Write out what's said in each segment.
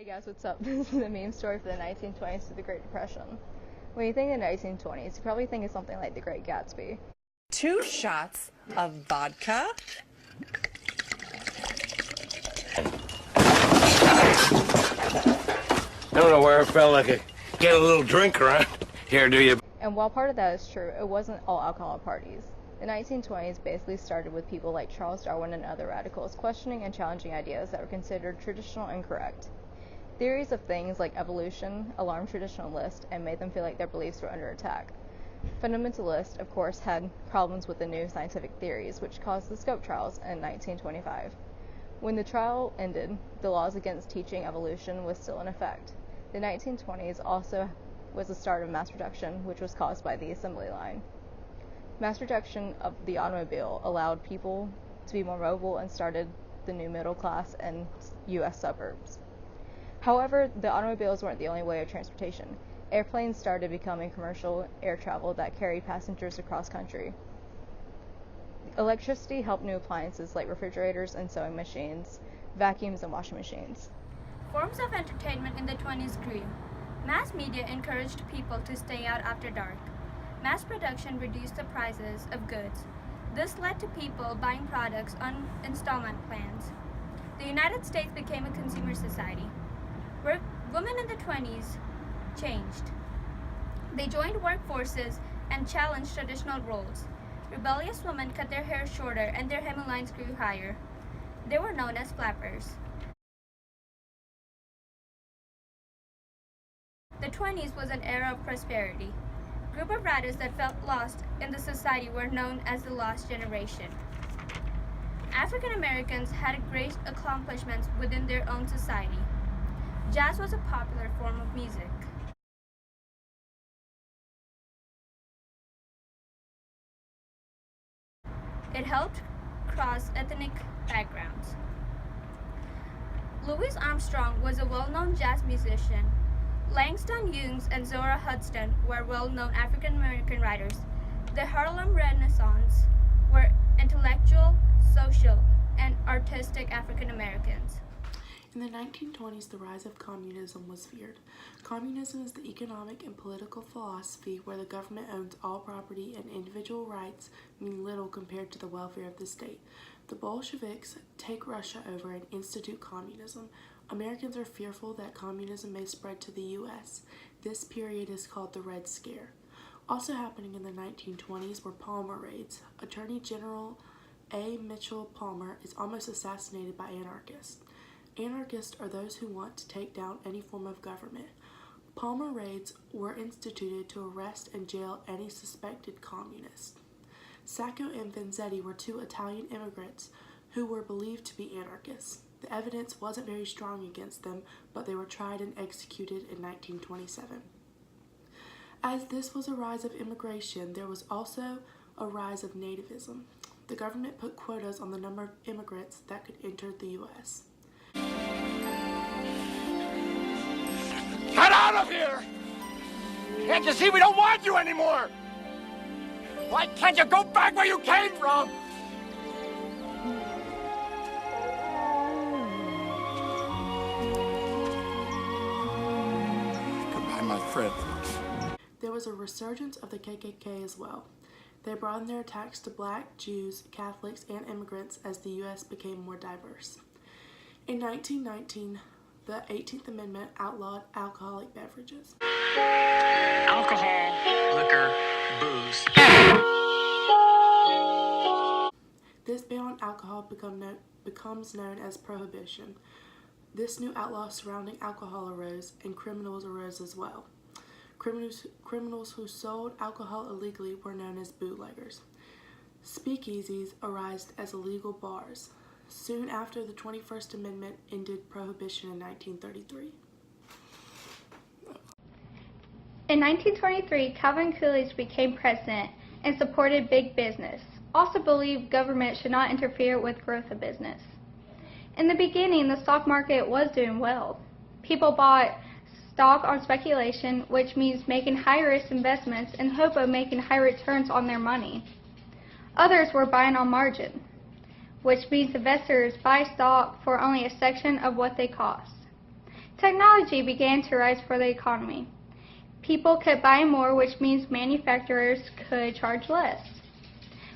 Hey guys, what's up? This is the meme story for the 1920s to the Great Depression. When you think of the 1920s, you probably think of something like the Great Gatsby. 2 shots of vodka. I don't know where I felt like I could get a little drink around here, do you? And while part of that is true, it wasn't all alcohol parties. The 1920s basically started with people like Charles Darwin and other radicals questioning and challenging ideas that were considered traditional and correct. Theories of things like evolution alarmed traditionalists and made them feel like their beliefs were under attack. Fundamentalists, of course, had problems with the new scientific theories, which caused the Scope trials in 1925. When the trial ended, the laws against teaching evolution was still in effect. The 1920s also was the start of mass production, which was caused by the assembly line. Mass production of the automobile allowed people to be more mobile and started the new middle class in U.S. suburbs. However, the automobiles weren't the only way of transportation. Airplanes started becoming commercial air travel that carried passengers across country. Electricity helped new appliances like refrigerators and sewing machines, vacuums and washing machines. Forms of entertainment in the 20s grew. Mass media encouraged people to stay out after dark. Mass production reduced the prices of goods. This led to people buying products on installment plans. The United States became a consumer society. Women in the 20s changed. They joined workforces and challenged traditional roles. Rebellious women cut their hair shorter and their hemolines grew higher. They were known as flappers. The 20s was an era of prosperity. A group of writers that felt lost in the society were known as the Lost Generation. African Americans had great accomplishments within their own society. Jazz was a popular form of music. It helped cross ethnic backgrounds. Louis Armstrong was a well-known jazz musician. Langston Hughes and Zora Huston were well-known African American writers. The Harlem Renaissance were intellectual, social, and artistic African Americans. In the 1920s, the rise of communism was feared. Communism is the economic and political philosophy where the government owns all property and individual rights mean little compared to the welfare of the state. The Bolsheviks take Russia over and institute communism. Americans are fearful that communism may spread to the U.S. This period is called the Red Scare. Also happening in the 1920s were Palmer raids. Attorney General A. Mitchell Palmer is almost assassinated by anarchists. Anarchists are those who want to take down any form of government. Palmer raids were instituted to arrest and jail any suspected communist. Sacco and Vanzetti were 2 Italian immigrants who were believed to be anarchists. The evidence wasn't very strong against them, but they were tried and executed in 1927. As this was a rise of immigration, there was also a rise of nativism. The government put quotas on the number of immigrants that could enter the U.S. Get out of here! Can't you see we don't want you anymore? Why can't you go back where you came from? Goodbye, my friend. There was a resurgence of the KKK as well. They broadened their attacks to black, Jews, Catholics, and immigrants as the U.S. became more diverse. In 1919, the 18th Amendment outlawed alcoholic beverages. Alcohol, liquor, booze. This ban on alcohol becomes known as prohibition. This new outlaw surrounding alcohol arose, and criminals arose as well. Criminals who sold alcohol illegally were known as bootleggers. Speakeasies arose as illegal bars. Soon after, the 21st Amendment ended prohibition in 1933. In 1923, Calvin Coolidge became president and supported big business, also believed government should not interfere with growth of business. In the beginning, the stock market was doing well. People bought stock on speculation, which means making high-risk investments in hope of making high returns on their money. Others were buying on margin, which means investors buy stock for only a section of what they cost. Technology began to rise for the economy. People could buy more, which means manufacturers could charge less.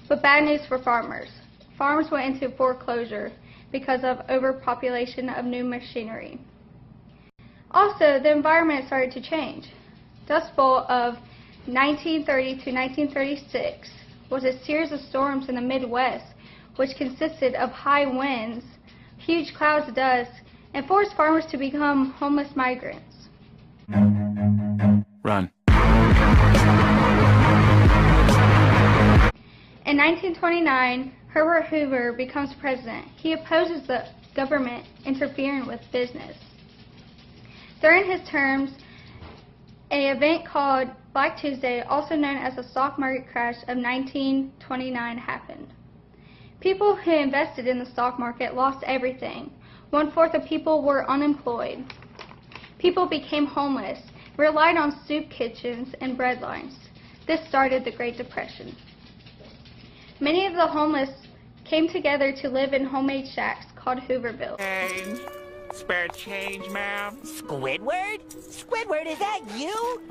But bad news for farmers. Farms went into foreclosure because of overpopulation of new machinery. Also, the environment started to change. Dust Bowl of 1930 to 1936 was a series of storms in the Midwest which consisted of high winds, huge clouds of dust, and forced farmers to become homeless migrants. Run. In 1929, Herbert Hoover becomes president. He opposes the government interfering with business. During his terms, an event called Black Tuesday, also known as the stock market crash of 1929, happened. People who invested in the stock market lost everything. 1/4 of people were unemployed. People became homeless, relied on soup kitchens and bread lines. This started the Great Depression. Many of the homeless came together to live in homemade shacks called Hooverville. Spare change, ma'am. Squidward? Squidward, is that you?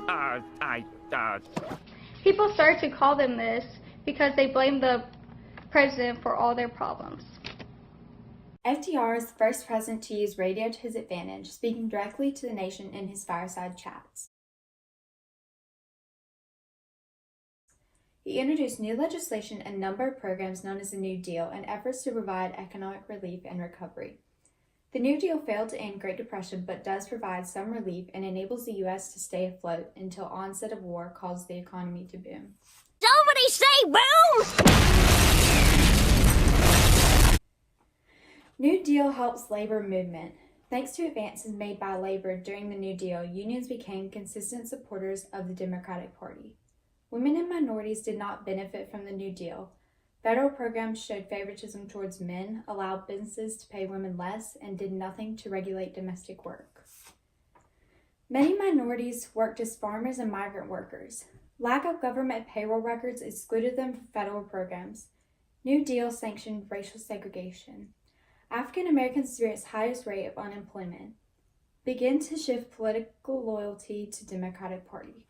People started to call them this because they blamed the president for all their problems. FDR is the first president to use radio to his advantage, speaking directly to the nation in his fireside chats. He introduced new legislation and a number of programs known as the New Deal and efforts to provide economic relief and recovery. The New Deal failed to end Great Depression but does provide some relief and enables the U.S. to stay afloat until onset of war caused the economy to boom. Somebody say boom! New Deal helps labor movement. Thanks to advances made by labor during the New Deal, unions became consistent supporters of the Democratic Party. Women and minorities did not benefit from the New Deal. Federal programs showed favoritism towards men, allowed businesses to pay women less, and did nothing to regulate domestic work. Many minorities worked as farmers and migrant workers. Lack of government payroll records excluded them from federal programs. New Deal sanctioned racial segregation. African Americans experienced highest rate of unemployment. Begin to shift political loyalty to Democratic Party.